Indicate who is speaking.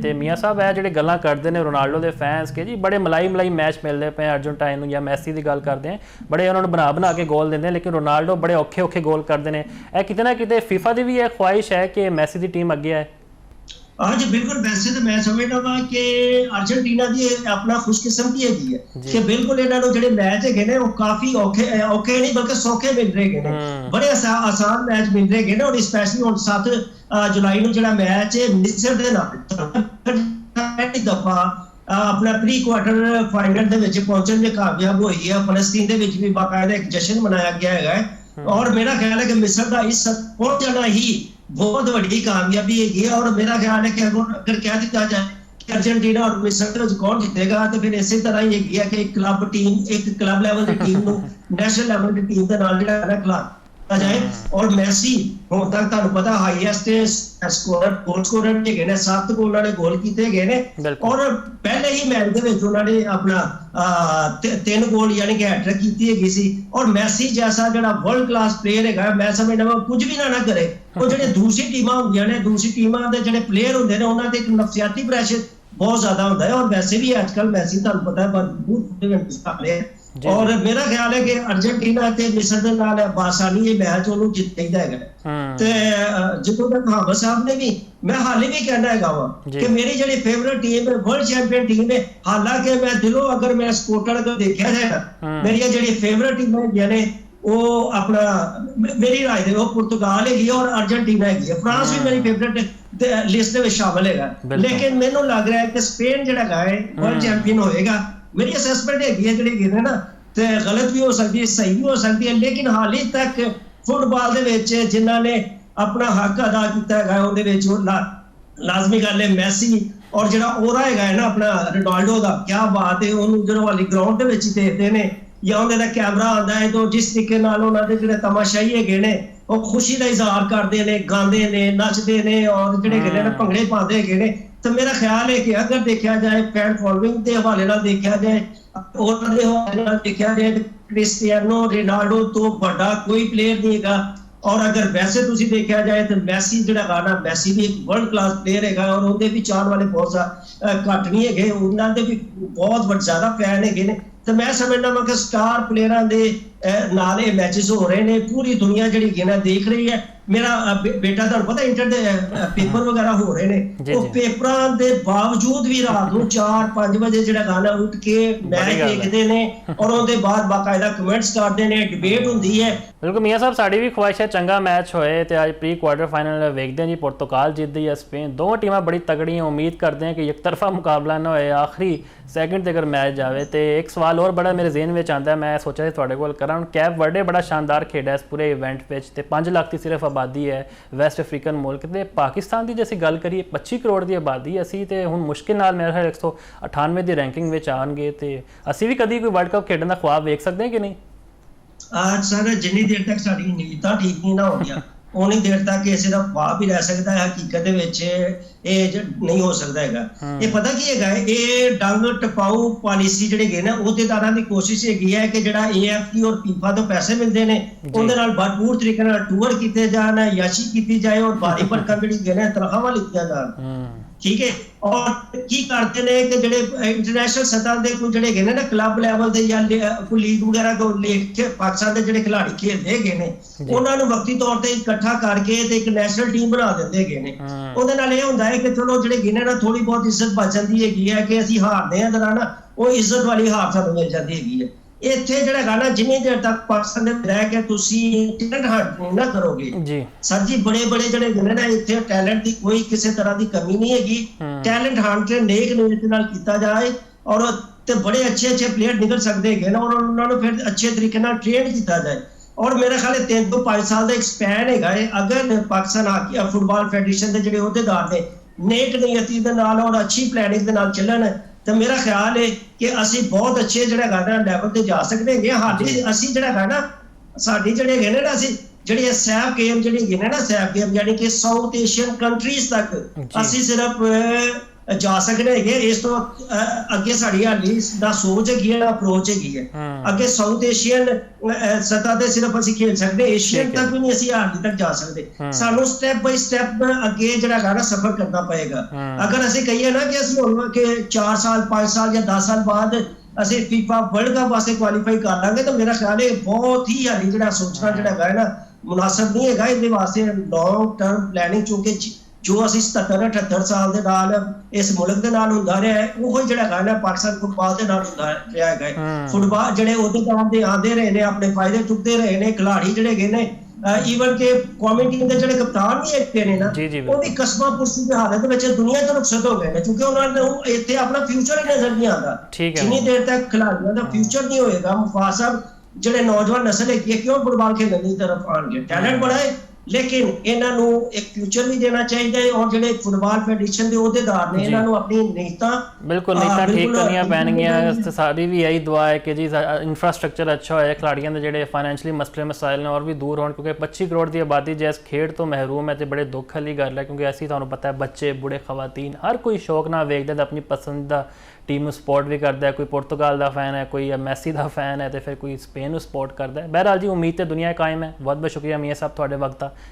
Speaker 1: ਤੇ ਮੀਆਂ ਸਾਹਿਬ ਇਹ ਜਿਹੜੇ ਗੱਲਾਂ ਕਰਦੇ ਨੇ ਰੋਨਾਲਡੋ ਦੇ ਫੈਨਸ ਕਿ ਜੀ ਬੜੇ ਮਲਾਈ ਮੈਚ ਮਿਲਦੇ ਪਏ ਅਰਜਨਟਾਈਨ ਨੂੰ ਜਾਂ ਮੈਸੀ ਦੀ ਗੱਲ ਕਰਦੇ ਆ, ਬੜੇ ਉਹਨਾਂ ਨੂੰ ਬਣਾ ਕੇ ਗੋਲ ਦਿੰਦੇ ਲੇਕਿਨ ਰੋਨਾਲਡੋ ਬੜੇ ਔਖੇ ਗੋਲ ਕਰਦੇ ਨੇ। ਇਹ ਕਿਤੇ ਨਾ ਕਿਤੇ ਫੀਫਾ ਦੀ ਵੀ ਇਹ ਖੁਆਇਸ਼ ਹੈ ਕਿ ਮੈਸੀ ਦੀ ਟੀਮ ਅੱਗੇ ਆਏ।
Speaker 2: हाँ जी बिल्कुल, वैसे तो मैं समझदा वा कि अर्जेंटीना की अपना खुशकिस्मती है कि बिल्कुल इन्होंने जो मैच है वो काफी औखे नहीं बल्कि सौखे मिल रहे हैं, बड़े आसान मैच मिल रहे हैं। और स्पैशली हम 7 जुलाई को जो मैच है मिस्र के नाल दफा अपना प्री क्वार्टर फाइनल पहुंचने में कामयाब हुई है। फलस्तीन भी बाकायदा एक जश्न मनाया गया है और मेरा ख्याल है कि मिस्र का इस पहुंच जाना ही बहुत बड़ी कामयाबी है। और मेरा ख्याल है कि अगर कह दिया जाए कि अर्जेंटीना और मिस्र कौन जीतेगा तो फिर इसी तरह ही है कि एक क्लब लेवल की टीम को नेशनल लेवल की टीम के नाल जिहड़ा खिलाया जाए। और मैसी हुण तक तुहानूं पता हाईएस्ट गोल स्कोरर है ने 7 गोल उन्होंने गोल किए गए ने और पहले ही मैच दे विच उन्होंने अपना 3 गोल यानी कि हैट्रिक की हैगी सी। और मैसी जैसा जो वर्ल्ड क्लास प्लेयर है मैं समझदा कुछ भी ना करे वो जो दूसरी टीमां होंदियां ने दूसरी टीमां दे जो प्लेयर होंदे ने उन्हां ते एक नफसियाती प्रैशर बहुत ज्यादा होता है। और वैसे भी आजकल मैसी तुहानूं पता है बहुत और मेरा ख्याल है कि अर्जेंटीना ते मिस्र दे नाल बासानी ये मैच उन्होंने जितना है। ते जितों तक हामिद साहब ने भी मैं हाल ही भी कहना है वा कि मेरी जी फेवरेट टीम है वर्ल्ड चैंपियन टीम है। हालांकि मैं दिलों अगर मैं सपोर्टर को देखा जाए मेरी जी फेवरेट टीम है वो अपना मेरी राय दे वो पुर्तगाल है और अर्जेंटीना है। फ्रांस भी मेरी फेवरेट लिस्ट में शामिल है, लेकिन मैनू लग रहा है कि स्पेन जो है वर्ल्ड चैंपियन होएगा। मेरी असेसमेंट है जी ना तो गलत भी हो सकती है सही भी हो सकती है, लेकिन हाल ही तक फुटबॉल दे जिन्हों ने अपना हक अदा किया लाजमी गल है मैसी और जो ओरा है ना अपना रोनाल्डो का क्या बात है। उन्होंने जो वाली ग्राउंड के देखते हैं या उन्होंने कैमरा आता है तो जिस तरीके जो तमाशाई है ने वो खुशी का इजहार करते हैं, गाते हैं, नचते हैं और जो भंगड़े पाते हैं। तो मेरा ख्याल है कि अगर देखा जाए फैन फॉलोइंग के हवाले देखा जाए और देखा जाए क्रिस्टियानो रोनाल्डो तो बड़ा कोई प्लेयर नहीं है। और अगर वैसे तुसी देखा जाए तो मैसी जो गाना मैसी भी एक वर्ल्ड क्लास प्लेयर है और उनके भी चाहने वाले बहुत घट नहीं है, उन्होंने भी बहुत ज्यादा फैन है। तो मैं समझना वा कि स्टार प्लेयरों के नाल मैचेस हो रहे हैं, पूरी दुनिया जी देख रही है। मेरा बेटा तुहानूं पता इंटर दे पेपर वगैरह हो रहे हैं वो पेपरां दे बावजूद भी रात को 4-5 बजे जो गाना उठ के मैच देखते हैं और उनके बाद बाकायदा कमेंट्स करते हैं, डिबेट होती है।
Speaker 1: बिल्कुल मियाँ साहब साड़ी भी ख्वाहिश है चंगा मैच होए तो अज प्री क्वार्टर फाइनल वेखते हैं जी पुर्तगाल जीतती है स्पेन, दोनों टीमां बड़ी तगड़ी हैं। उम्मीद करते हैं कि एक तरफा मुकाबला ना होए, आखिरी सैकेंड तक मैच जाए। तो एक सवाल और बड़ा मेरे जहन में आता है, मैं सोचा तुहाडे कोल करां। कैप वर्डे बड़ा शानदार खेड़ा इस पूरे इवेंट में, 5 लाख की सिर्फ आबादी है वैस्ट अफ्रीकन मुल्क ते पाकिस्तान की जैसी गल करिए 25 करोड़ की आबादी असी तो हुण मुश्किल नाल मेरे ख्याल 198 की रैंकिंग में आएंगे तो असी भी कभी कोई वर्ल्ड कप खेलने का ख्वाब वेख सकते हैं कि नहीं?
Speaker 2: सर जिन्नी देर तक साडी नीयतां ठीक नहीं ना होंदियां उन्नी देर तक किसी का ख्वाब ही रह सकता है, हकीकत नहीं हो सकता है। ये पता की है ये डंग टपाऊ पॉलिसी जी है ना अहदेदारां दी कोशिश है कि जो AFC और फीफा तो पैसे मिलते हैं उहदे नाल भरपूर तरीके नाल टूर किए जान, याशी की जाए और भारी भरकम जी तनख्वाहां लिखियां जान। ठीक है, और की करते हैं कि जो इंटरनेशनल सतह के कोई जोड़े ना क्लब लैवल के या कोई लीग वगैरह को लेके पाकिस्तान के जो खिलाड़ी खेलते हैं उन्होंने वक्ती तौर पर इकट्ठा करके एक नैशनल टीम बना देते हैं। उहदे नाल यह होंदा है कि चलो जो ना थोड़ी बहुत इज्जत बच जाती है कि असीं हारते हैं तो ना वो इज्जत वाली हार सानूं मिल जाती है। इत्थे जिहड़ा गाना जिन्नी देर तक पाकिस्तान दे रह के तुसी टैलेंट हंट ना करोगे सर जी, बड़े बड़े जिहड़े ने ना इत्थे टैलेंट की कोई किसी तरह की कमी नहीं हैगी। टैलेंट हंट नेक नीयत नाल कीता जाए और ते बड़े अच्छे प्लेयर निकल सकते हैं ना और उन्होंने फिर अच्छे तरीके नाल ट्रेन किया जाए। और मेरा ख्याल है 3 ਤੋਂ 5 साल का एक स्पैन है। अगर पाकिस्तान हॉकी फुटबॉल फेडरेशन के जो अहदेदार ने नेक नीयती दे नाल और अच्छी प्लैनिंग दे नाल चलन तो मेरा ख्याल है कि असी बहुत अच्छे जो लैवल पर जा सकते हैं। हाली असी जो ना साड़ी जोड़े है ना असी जी सैफ गेम जी ना सैफ गेम यानी कि साउथ एशियन कंट्रीज तक असी सिर्फ ਜਾ ਸਕਦੇ ਹੈਗੇ। ਇਸ ਤੋਂ ਅੱਗੇ ਸਾਡੀ ਹਾਲੀ ਦਾ ਸੋਚ ਹੈਗੀ ਹੈ, ਅਪਰੋਚ ਹੈਗੀ ਹੈ। ਅੱਗੇ ਸਾਊਥ ਏਸ਼ੀਅਨ ਸਤਹ ਤੇ ਸਿਰਫ ਅਸੀਂ ਖੇਡ ਸਕਦੇ, ਏਸ਼ੀਅਨ ਤੱਕ ਵੀ ਨਹੀਂ ਅਸੀਂ ਹਾਲੀ ਤੱਕ ਜਾ ਸਕਦੇ। ਸਾਨੂੰ ਸਟੈਪ ਬਾਈ ਸਟੈਪ ਅੱਗੇ ਜਿਹੜਾ ਹੈਗਾ ਸਫਰ ਕਰਨਾ ਪਏਗਾ। ਅਗਰ ਅਸੀਂ ਕਹੀਏ ਨਾ ਕਿ ਅਸੀਂ ਹੁਣ ਕਿ 4 ਸਾਲ 5 ਸਾਲ ਜਾਂ 10 ਸਾਲ ਬਾਅਦ ਅਸੀਂ ਫੀਫਾ ਵਰਲਡ ਕੱਪ ਵਾਸਤੇ ਕੁਆਲੀਫਾਈ ਕਰ ਲਾਂਗੇ, ਤਾਂ ਮੇਰਾ ਖਿਆਲ ਹੈ ਬਹੁਤ ਹੀ ਹਾਲੀ ਜਿਹੜਾ ਸੋਚਣਾ ਜਿਹੜਾ ਹੈਗਾ ਨਾ ਮੁਨਾਸਬ ਨਹੀਂ ਹੈਗਾ। ਇਹਦੇ ਵਾਸਤੇ ਲੌਂਗ ਟਰਮ ਪਲੈਨਿੰਗ, ਕਿਉਂਕਿ ਜੋ ਅਸੀਂ 77-78 ਸਾਲ ਦੇ ਨਾਲ ਇਸ ਮੁਲਕ ਦੇ ਨਾਲ ਹੁੰਦਾ ਰਿਹਾ ਹੈ, ਉਹ ਜਿਹੜਾ ਹੈਗਾ ਨਾ ਪਾਕਿਸਤਾਨ ਫੁੱਟਬਾਲ ਦੇ ਨਾਲ ਹੁੰਦਾ ਰਿਹਾ ਹੈਗਾ। ਫੁੱਟਬਾਲ ਜਿਹੜੇ ਅਹੁਦੇਦਾਰ ਦੇ ਆਉਂਦੇ ਰਹੇ ਨੇ, ਆਪਣੇ ਫਾਇਦੇ ਚੁੱਕਦੇ ਰਹੇ ਨੇ, ਖਿਲਾੜੀ ਜਿਹੜੇ ਗਏ ਨੇ, ਈਵਨ ਕਿ ਕੌਮੀ ਟੀਮ ਦੇ ਜਿਹੜੇ ਕਪਤਾਨ ਵੀ ਇੱਥੇ ਨੇ ਨਾ, ਉਹ ਵੀ ਕਸਬਾਂ ਪੁਰਸੀ ਦੀ ਹਾਲਤ ਵਿੱਚ ਦੁਨੀਆ ਤੋਂ ਰੁਖਸਤ ਹੋ ਗਏ ਨੇ, ਕਿਉਂਕਿ ਉਹਨਾਂ ਨੂੰ ਇੱਥੇ ਆਪਣਾ ਫਿਊਚਰ ਹੀ ਨਜ਼ਰ ਨਹੀਂ ਆਉਂਦਾ। ਜਿੰਨੀ ਦੇਰ ਤੱਕ ਖਿਲਾੜੀਆਂ ਦਾ ਫਿਊਚਰ ਨਹੀਂ ਹੋਏਗਾ, ਮੁਫਾਜ਼ ਸਾਹਿਬ ਜਿਹੜੇ ਨੌਜਵਾਨ ਨਸਲ ਹੈਗੀ ਹੈ ਕਿਉਂ ਫੁੱਟਬਾਲ ਖੇਡਣ ਦੀ ਤਰਫ ਆਉਣਗੇ? ਟੈਲੈਂਟ ਬੜਾ ਹੈ, ਲੇਕਿਨ ਇਹਨਾਂ ਨੂੰ ਇੱਕ ਫਿਊਚਰ ਵੀ ਦੇਣਾ ਚਾਹੀਦਾ ਹੈ। ਔਰ ਜਿਹੜੇ ਫੁੱਟਬਾਲ ਫੈਡਰੇਸ਼ਨ ਦੇ ਅਹੁਦੇਦਾਰ ਨੇ, ਇਹਨਾਂ ਨੂੰ ਆਪਣੀ ਨੀਤਾਂ
Speaker 1: ਬਿਲਕੁਲ ਠੀਕ ਕਰਨੀਆਂ ਪੈਣਗੀਆਂ। ਸਾਡੀ ਵੀ ਇਹੀ ਦੁਆ ਹੈ ਕਿ ਜੀ ਇਨਫਰਾਸਟ੍ਰਕਚਰ ਅੱਛਾ ਹੋਏ, ਖਿਲਾੜੀਆਂ ਦੇ ਜਿਹੜੇ ਫਾਈਨੈਂਸ਼ਲੀ ਮਸਲੇ ਮਸਾਇਲ ਨੇ ਔਰ ਵੀ ਦੂਰ ਹੋਣ, ਕਿਉਂਕਿ 25 ਕਰੋੜ ਦੀ ਆਬਾਦੀ ਜੇ ਇਸ ਖੇਡ ਤੋਂ ਮਹਿਰੂਮ ਹੈ ਤੇ ਬੜੇ ਦੁੱਖ ਵਾਲੀ ਗੱਲ ਹੈ। ਕਿਉਂਕਿ ਅਸੀਂ ਤੁਹਾਨੂੰ ਪਤਾ ਹੈ ਬੱਚੇ, ਬੁੜੇ, ਖਵਾਤੀਨ ਹਰ ਕੋਈ ਸ਼ੌਕ ਨਾਲ ਵੇਖਦਾ ਤੇ ਆਪਣੀ ਪਸੰਦੀਦਾ ਟੀਮ ਨੂੰ ਸਪੋਰਟ ਵੀ ਕਰਦਾ ਹੈ। ਕੋਈ ਪੁਰਤਗਾਲ ਦਾ ਫੈਨ ਹੈ, ਕੋਈ ਮੈਸੀ ਦਾ ਫੈਨ ਹੈ, ਤੇ ਫਿਰ ਕੋਈ ਸਪੇਨ ਨੂੰ ਸਪੋਰਟ ਕਰਦਾ ਹੈ। ਬਹਰਹਾਲ ਜੀ ਉਮੀਦ ਤੇ ਦੁਨੀਆ ਕਾਇਮ ਹੈ। ਬਹੁਤ ਬਹੁਤ ਸ਼ੁਕਰੀਆ ਮੀਆਂ ਸਾਹਿਬ ਤੁਹਾਡੇ ਵਕਤ ਦਾ।